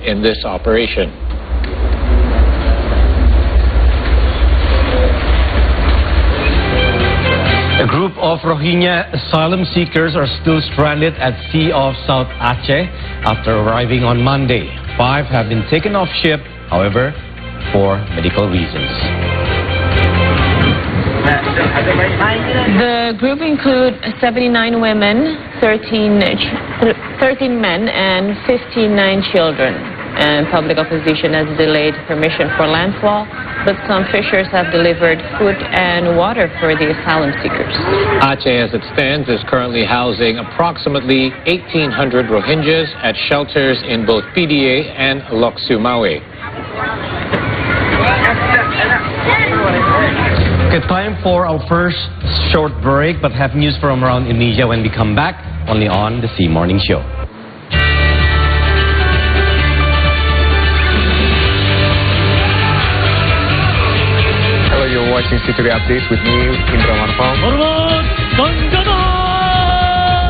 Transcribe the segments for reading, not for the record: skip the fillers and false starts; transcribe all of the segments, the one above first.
in this operation. A group of Rohingya asylum seekers are still stranded at sea off South Aceh after arriving on Monday. 5 have been taken off ship, however, for medical reasons. The group includes 79 women, 13 men, and 59 children. And public opposition has delayed permission for landfall, but some fishers have delivered food and water for the asylum seekers. Aceh, as it stands, is currently housing approximately 1,800 Rohingyas at shelters in both PDA and Lok Sumawe. Okay, time for our first short break, but have news from around Indonesia when we come back, only on the C Morning Show. Hello, you're watching Jtv Updates with me, Indra Marfal.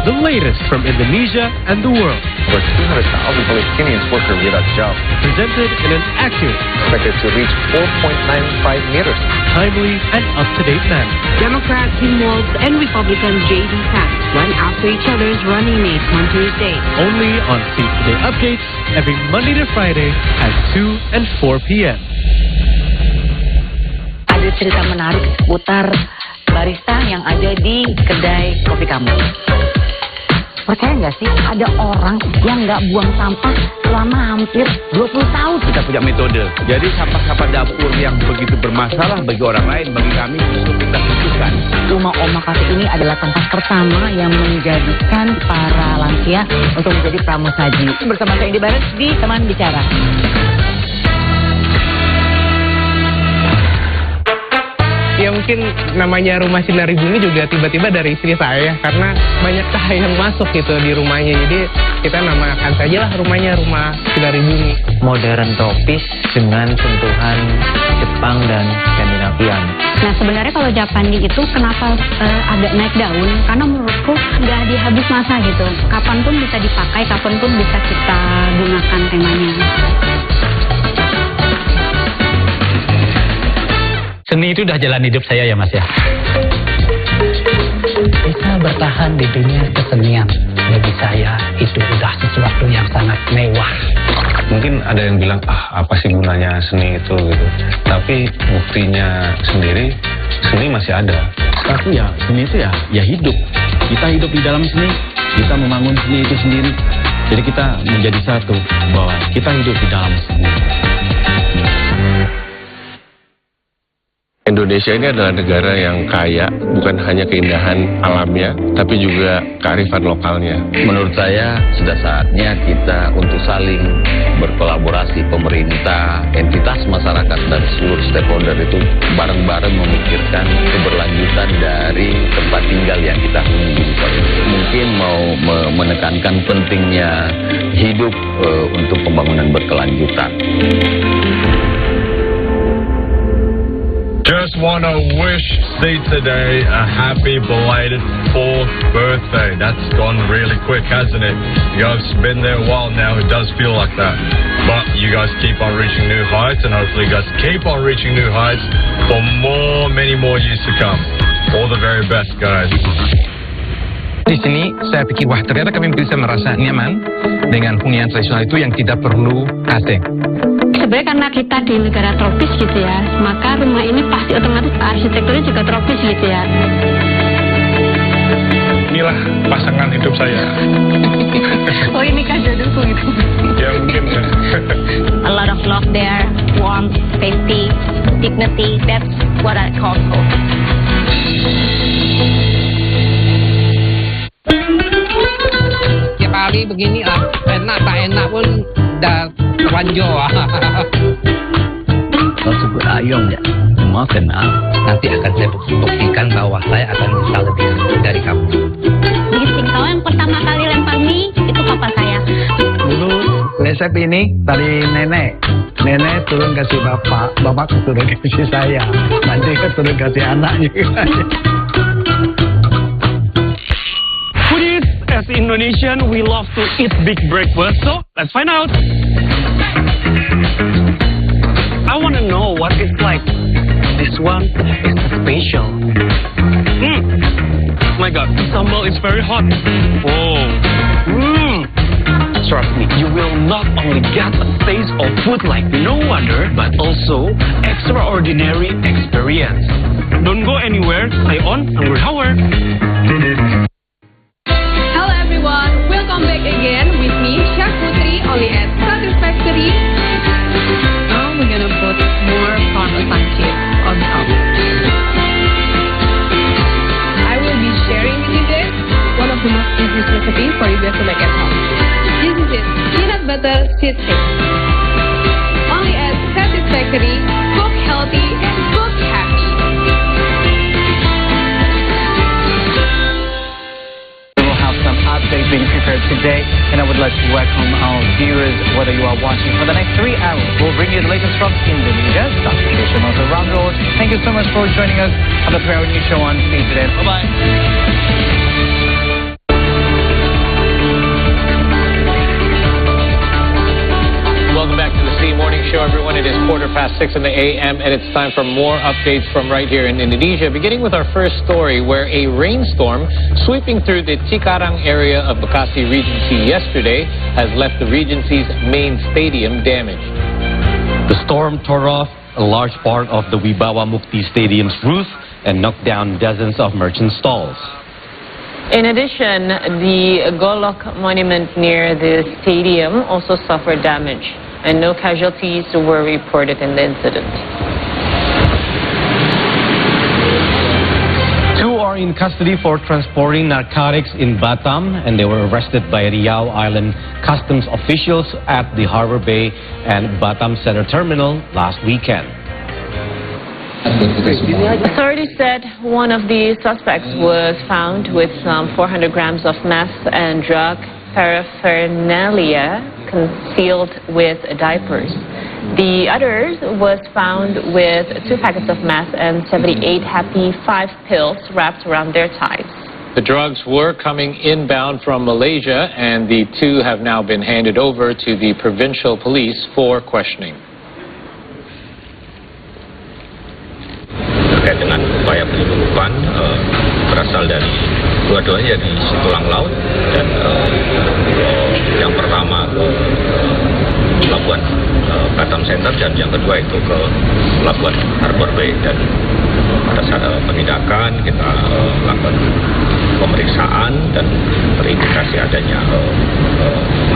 The latest from Indonesia and the world. Over 200,000 Palestinians work without jobs. Presented in an accurate, Expected to reach 4.95 meters. timely, and up-to-date manner. Democrats involved and Republicans Jtv Pacitan run after each other's running mates on Tuesday. Only on C Today Updates every Monday to Friday at 2 and 4 p.m. Ada cerita menarik seputar barista yang ada di kedai kopi kamu. Percaya nggak sih ada orang yang nggak buang sampah selama hampir 20 tahun? Kita punya metode. Jadi sampah-sampah dapur yang begitu bermasalah bagi orang lain, bagi kami justru kita khususkan. Rumah Oma Cafe ini adalah tempat pertama yang menjadikan para lansia untuk menjadi pramusaji. Bersama saya Indi Barat di Teman Bicara. Ya mungkin namanya Rumah Sinari Bumi juga tiba-tiba dari istri saya, karena banyak cahaya yang masuk gitu di rumahnya. Jadi kita namakan saja lah rumahnya Rumah Sinari Bumi. Modern tropis dengan sentuhan Jepang dan Skandinavian. Nah sebenarnya kalau Japandi itu kenapa agak naik daun? Karena menurutku nggak dihabis masa gitu. Kapanpun bisa dipakai, kapanpun bisa kita gunakan temanya. Seni itu udah jalan hidup saya ya Mas ya. Bisa bertahan di dunia kesenian. Bagi saya itu udah sesuatu yang sangat mewah. Mungkin ada yang bilang, apa sih gunanya seni itu gitu. Tapi buktinya sendiri, seni masih ada. Tapi ya seni itu ya hidup. Kita hidup di dalam seni, kita membangun seni itu sendiri. Jadi kita menjadi satu bahwa kita hidup di dalam seni. Indonesia ini adalah negara yang kaya, bukan hanya keindahan alamnya, tapi juga kearifan lokalnya. Menurut saya sudah saatnya kita untuk saling berkolaborasi, pemerintah, entitas masyarakat dan seluruh stakeholder itu bareng-bareng memikirkan keberlanjutan dari tempat tinggal yang kita huni. Mungkin mau menekankan pentingnya hidup untuk pembangunan berkelanjutan. Just want to wish Steve today a happy belated 4th birthday. That's gone really quick, hasn't it? You guys have been there a while now. It does feel like that. But you guys keep on reaching new heights, and hopefully you guys keep on reaching new heights for many more years to come. All the very best, guys. Di sini saya pikir, wah ternyata kami bisa merasa nyaman dengan hunian tradisional itu yang tidak perlu AC. Sebenarnya karena kita di negara tropis gitu ya, maka rumah ini pasti otomatis arsitekturnya juga tropis gitu ya. Inilah pasangan hidup saya. Oh ini kan jodohku gitu. Ya mungkin. A lot of love there, warmth, safety, dignity, that's what I call home. Tiap hari begini enak tak enak pun dah terlanjur. Kalau sebut ayam ya, semua kenal. Nanti akan saya buktikan bahwa saya akan bisa lebih dari kamu. Bikin tahu yang pertama kali lempar mie itu papa saya. Dulu resep ini dari nenek. Nenek turun kasih bapak, bapak turun kasih saya. Nanti turun kasih anak juga. As Indonesian, we love to eat big breakfast, so let's find out. one is special. My God, the sambal is very hot. Whoa. Trust me, you will not only get a taste of food like no other, but also extraordinary experience. Don't go anywhere. Stay on Anggur Hour. Hello everyone, welcome back again with me, Chef Putri, only at Satisfactory. Now we're gonna put more Parmesan cheese on top. I will be sharing with you guys one of the most easiest recipes for you guys to make at home. This is it, peanut butter cheese cake. Only at Satisfactory, cook healthy and cook happy. We will have some updates being prepared today, and I would like to welcome our viewers, whether you are watching for the next 3 hours. We'll bring you the latest from Indonesia, South Asia, and also around the world. Thank you so much for joining us on the 3-hour news show on Stay Today. Bye-bye. Welcome back to the City Morning Show, everyone. It is 6:15 in the a.m. and it's time for more updates from right here in Indonesia, beginning with our first story where a rainstorm sweeping through the Cikarang area of Bekasi Regency yesterday has left the Regency's main stadium damaged. The storm tore off a large part of the Wibawa Mukti Stadium's roof and knocked down dozens of merchant stalls. In addition, the Golok monument near the stadium also suffered damage, and no casualties were reported in the incident. 2 are in custody for transporting narcotics in Batam, and they were arrested by Riau Island customs officials at the Harbor Bay and Batam Center Terminal last weekend. Authorities said one of the suspects was found with some 400 grams of meth and drug paraphernalia concealed with diapers. The other was found with 2 packets of meth and 78 Happy 5 pills wrapped around their thighs. The drugs were coming inbound from Malaysia, and the 2 have now been handed over to the provincial police for questioning. Terkait dengan upaya penyelundupan berasal dari dua-duanya di Situlang Laut, dan yang pertama ke Pelabuhan Batam Center dan yang kedua itu ke Pelabuhan Harbor Bay. Dan pada saat penindakan kita lakukan pemeriksaan dan terindikasi adanya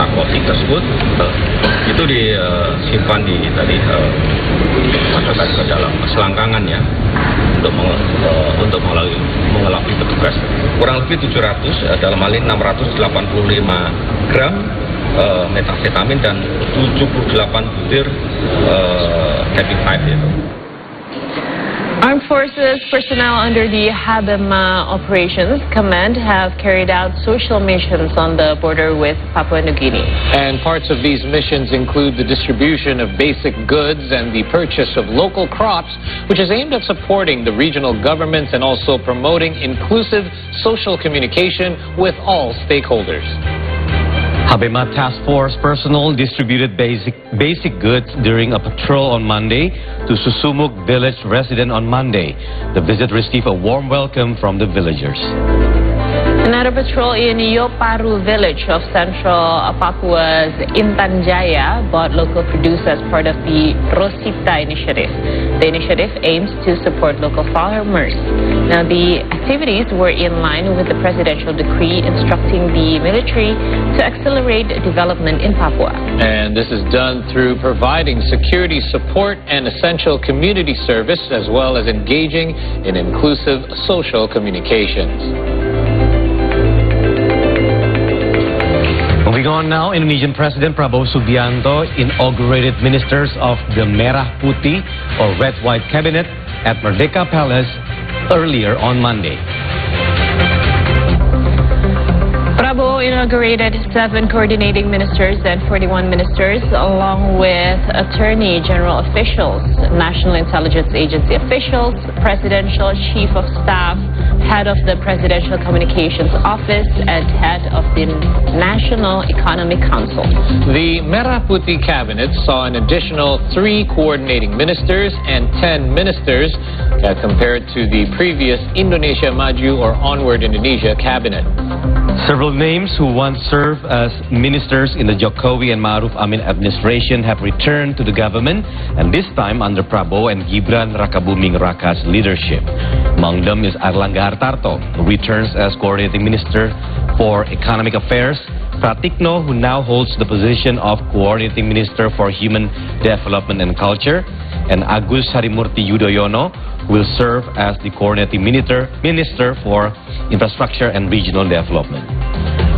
narkotik tersebut itu disimpan di tadi masukkan ke dalam selangkangan ya untuk mengelabui petugas. Kurang lebih 700 dalam hal ini 685 gram metafetamin dan 78 butir Happy 5 itu. Armed Forces personnel under the Habema Operations Command have carried out social missions on the border with Papua New Guinea. And parts of these missions include the distribution of basic goods and the purchase of local crops, which is aimed at supporting the regional governments and also promoting inclusive social communication with all stakeholders. Habema Task Force personnel distributed basic goods during a patrol on Monday to Susumuk village resident on Monday. The visit received a warm welcome from the villagers. Another patrol in Yoparu village of central Papua's Intan Jaya bought local produce as part of the Rosita initiative. The initiative aims to support local farmers. Now, the activities were in line with the presidential decree instructing the military to accelerate development in Papua. And this is done through providing security support and essential community service, as well as engaging in inclusive social communications. Moving on now, Indonesian President Prabowo Subianto inaugurated ministers of the Merah Putih or Red-White Cabinet at Merdeka Palace earlier on Monday. Prabowo inaugurated 7 coordinating ministers and 41 ministers, along with Attorney General officials, National Intelligence Agency officials, Presidential Chief of Staff, Head of the Presidential Communications Office, and Head of the National Economic Council. The Merah Putih Cabinet saw an additional 3 coordinating ministers and 10 ministers compared to the previous Indonesia Maju or Onward Indonesia Cabinet. Several names who once served as ministers in the Jokowi and Ma'ruf Amin administration have returned to the government, and this time under Prabowo and Gibran Rakabuming Raka's leadership. Among them is Airlangga Hartarto, who returns as coordinating minister for economic affairs, Pratikno, who now holds the position of coordinating minister for human development and culture, and Agus Harimurti Yudhoyono, who will serve as the coordinating minister for infrastructure and regional development.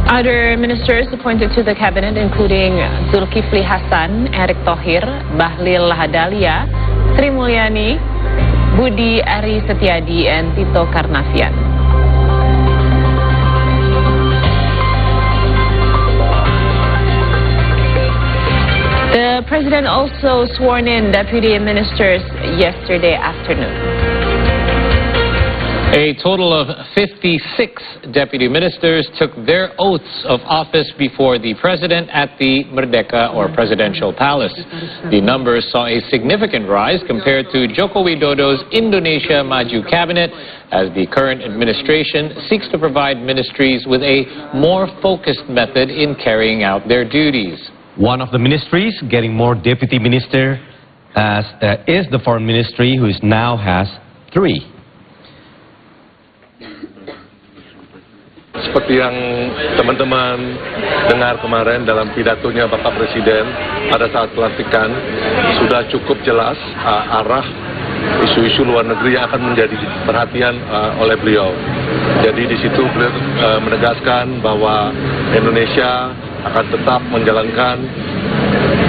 Other ministers appointed to the cabinet including Zulkifli Hasan, Erick Thohir, Bahlil Lahadalia, Sri Mulyani, Budi Ari Setiadi, and Tito Karnavian. The president also sworn in deputy ministers yesterday afternoon. A total of 56 deputy ministers took their oaths of office before the president at the Merdeka or Presidential Palace. The numbers saw a significant rise compared to Joko Widodo's Indonesia Maju cabinet, as the current administration seeks to provide ministries with a more focused method in carrying out their duties. One of the ministries getting more deputy minister is the foreign ministry, who now has 3. Seperti yang teman-teman dengar kemarin dalam pidatonya Bapak Presiden pada saat pelantikan, sudah cukup jelas arah isu-isu luar negeri yang akan menjadi perhatian oleh beliau. Jadi di situ beliau menegaskan bahwa Indonesia akan tetap menjalankan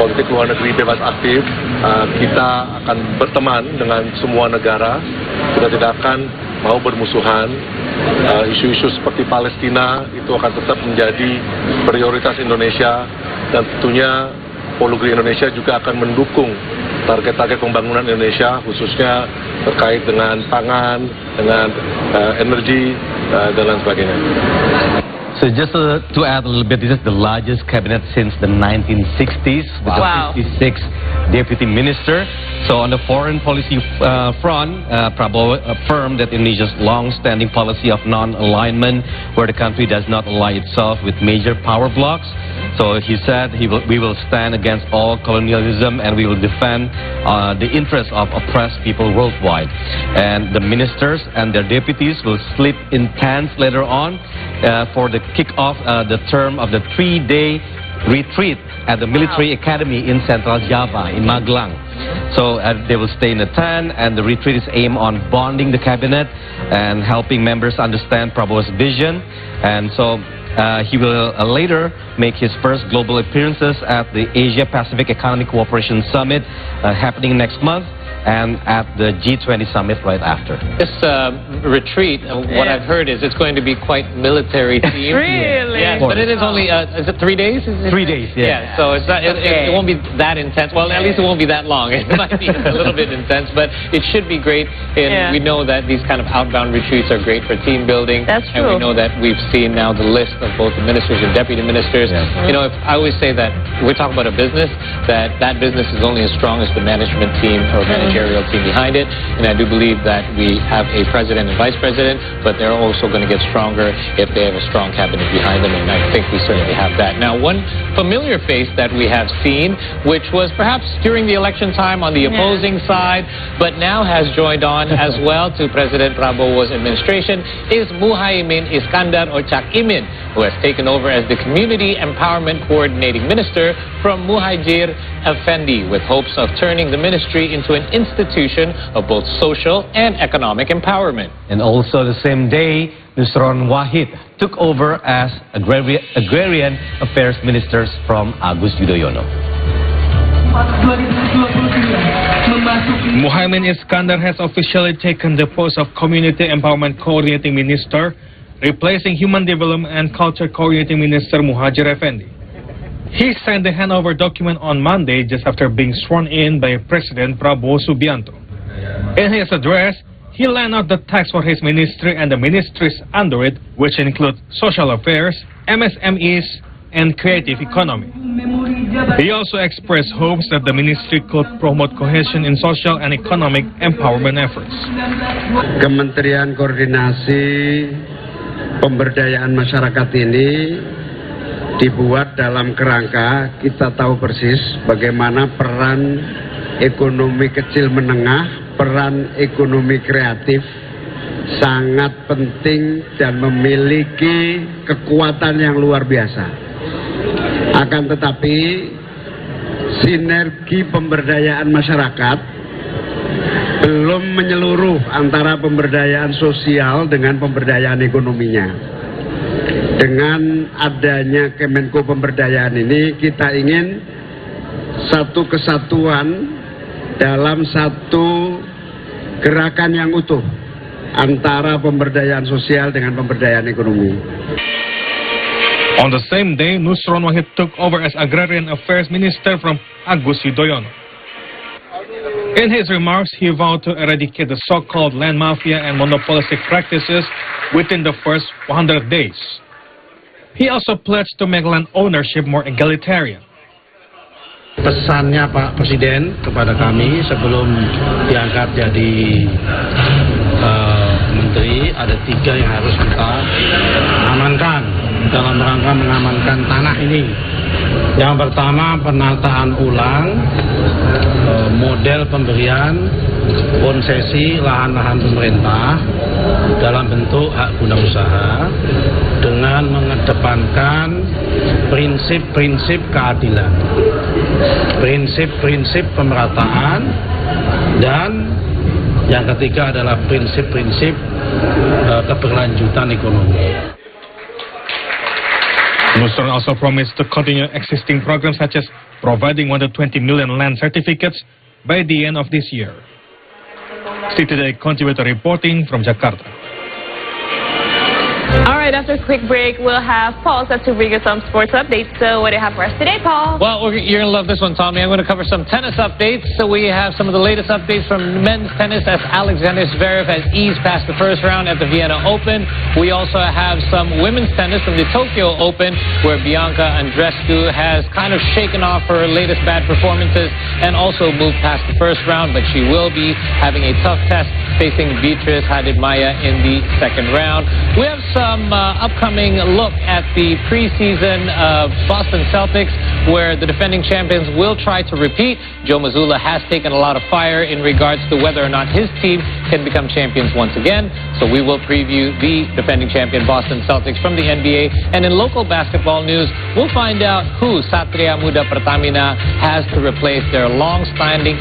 politik luar negeri bebas aktif. Kita akan berteman dengan semua negara, kita tidak akan mau bermusuhan. Isu-isu seperti Palestina itu akan tetap menjadi prioritas Indonesia, dan tentunya Polugri Indonesia juga akan mendukung target-target pembangunan Indonesia, khususnya terkait dengan pangan, dengan energi, dan lain sebagainya. So just to add a little bit, this is the largest cabinet since the 1960s with 56 deputy ministers. So on the foreign policy front, Prabowo affirmed that Indonesia's long-standing policy of non-alignment, where the country does not ally itself with major power blocs. So he said we will stand against all colonialism, and we will defend the interests of oppressed people worldwide. And the ministers and their deputies will sleep in tents later on for the kick-off the term of the 3-day retreat at the military academy in Central Java, in Magelang. So they will stay in a tent, and the retreat is aimed on bonding the cabinet and helping members understand Prabowo's vision. And so he will later make his first global appearances at the Asia-Pacific Economic Cooperation Summit happening next month, and at the G20 summit right after. This retreat, what I've heard is it's going to be quite military themed. Really? Yes, but it is only, is it 3 days? 3 days, yeah. Yeah, so it's not, it won't be that intense. Well, at least it won't be that long. It might be a little bit intense, but it should be great. And we know that these kind of outbound retreats are great for team building. That's true. And we know that we've seen now the list of both the ministers and deputy ministers. You know, I always say that we're talking about a business, that business is only as strong as the management team or managerial team behind it. And I do believe that we have a president and vice president, but they're also going to get stronger if they have a strong cabinet behind them, and I think we certainly have that. Now, one familiar face that we have seen, which was perhaps during the election time on the opposing side, but now has joined on as well to President Prabowo's administration, is Muhaimin Iskandar or Cak Imin, who has taken over as the Community Empowerment Coordinating Minister from Muhajir Effendi, with hopes of turning the ministry into an institution of both social and economic empowerment. And also the same day, Nusron Wahid took over as Agrarian Affairs Minister from Agus Yudhoyono. Muhaimin Iskandar has officially taken the post of Community Empowerment Coordinating Minister replacing Human Development and Culture Coordinating Minister Muhajir Effendi. He signed the handover document on Monday just after being sworn in by President Prabowo Subianto. In his address, he laid out the task for his ministry and the ministries under it, which include social affairs, MSMEs, and creative economy. He also expressed hopes that the ministry could promote cohesion in social and economic empowerment efforts. Kementerian Koordinasi Pemberdayaan Masyarakat ini dibuat dalam kerangka kita tahu persis bagaimana peran ekonomi kecil menengah, peran ekonomi kreatif sangat penting dan memiliki kekuatan yang luar biasa. Akan tetapi sinergi pemberdayaan masyarakat belum menyeluruh antara pemberdayaan sosial dengan pemberdayaan ekonominya. Dengan adanya Kemenko Pemberdayaan ini kita ingin satu kesatuan dalam satu gerakan yang utuh antara pemberdayaan sosial dengan pemberdayaan ekonomi. On the same day, Nusron Wahid took over as Agrarian Affairs Minister from Agus Yudhoyono. In his remarks, he vowed to eradicate the so-called land mafia and monopolistic practices within the first 100 days. He also pledged to make land ownership more egalitarian. Pesannya Pak Presiden kepada kami sebelum diangkat jadi menteri, ada 3 yang harus kita amankan dalam rangka mengamankan tanah ini. Yang pertama, penataan ulang model pemberian konsesi lahan-lahan pemerintah dalam bentuk hak guna usaha dengan mengedepankan prinsip-prinsip keadilan, prinsip-prinsip pemerataan, dan yang ketiga adalah prinsip-prinsip keberlanjutan ekonomi. Nusron also promised to continue existing programs such as providing 120 million land certificates by the end of this year. Today contributor reporting from Jakarta. All right, after a quick break, we'll have Paul set to bring us some sports updates. So what do you have for us today, Paul? Well, you're going to love this one, Tommy. I'm going to cover some tennis updates. So we have some of the latest updates from men's tennis as Alexander Zverev has eased past the first round at the Vienna Open. We also have some women's tennis from the Tokyo Open, where Bianca Andreescu has kind of shaken off her latest bad performances and also moved past the first round, but she will be having a tough test facing Beatriz Haddad-Maia in the second round. We have some upcoming look at the preseason Boston Celtics, where the defending champions will try to repeat. Joe Mazzulla has taken a lot of fire in regards to whether or not his team can become champions once again. So we will preview the defending champion Boston Celtics from the NBA. And in local basketball news, we'll find out who Satria Muda Pertamina has to replace their long-standing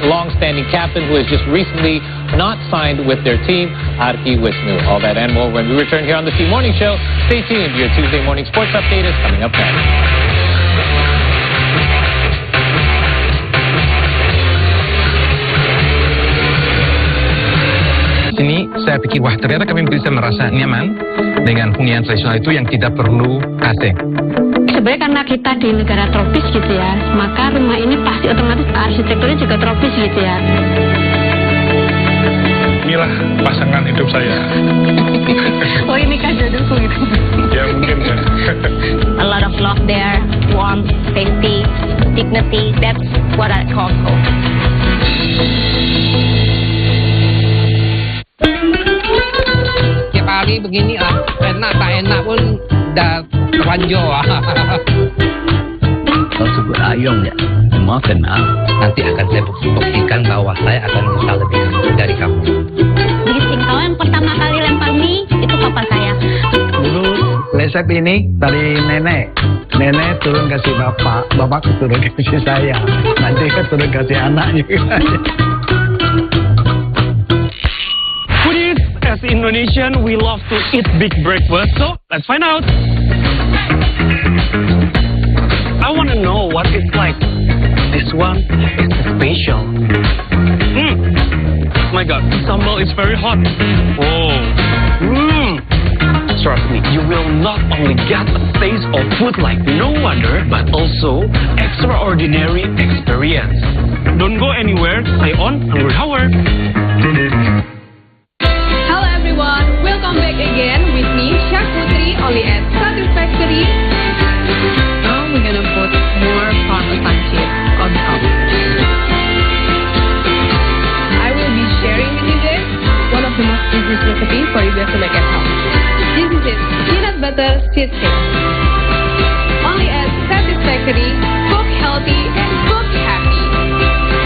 captain, who has just recently not signed with their team, Arki Wisnu. All that and more when we return here on the C Morning Show. Stay tuned. Your Tuesday morning sports update is coming up next. Sini saya pikir, wah ternyata kami bisa merasa nyaman dengan hunian tradisional itu yang tidak perlu AC. Sebenarnya karena kita di negara tropis gitu ya, maka rumah ini pasti otomatis arsitekturnya juga tropis gitu ya. Inilah pasangan hidup saya. Oh, ini kan jodohku gitu. Ya mungkin ya. A lot of love there, warmth, safety, dignity. That's what I call home. Tiap hari begini enak tak enak pun dah ranjau. Kalau sebut ayong ya, semua kenal. Nanti akan saya buktikan bahwa saya akan bisa lebih dari kamu. Gising, kalau yang pertama kali lempar mie, itu papa saya. Dulu resep ini dari nenek. Nenek turun kasih bapak, bapak turun kasih saya. Nanti kan turun kasih anak juga. Foodies, as Indonesian, we love to eat big breakfast. So, let's find out. I want to know what it's like. This one is special. Oh my God, the sambal is very hot. Oh, Trust me, you will not only get a taste of food like no other, but also extraordinary experience. Don't go anywhere, stay on Hungry Hour. Hello everyone, welcome back again with me, Chef Putri, only at Satisfactory. Now we're gonna put more Parmesan cheese on top. I will be sharing with you guys one of the most easiest recipes for you guys to make at home. This is it, peanut butter cheese cake.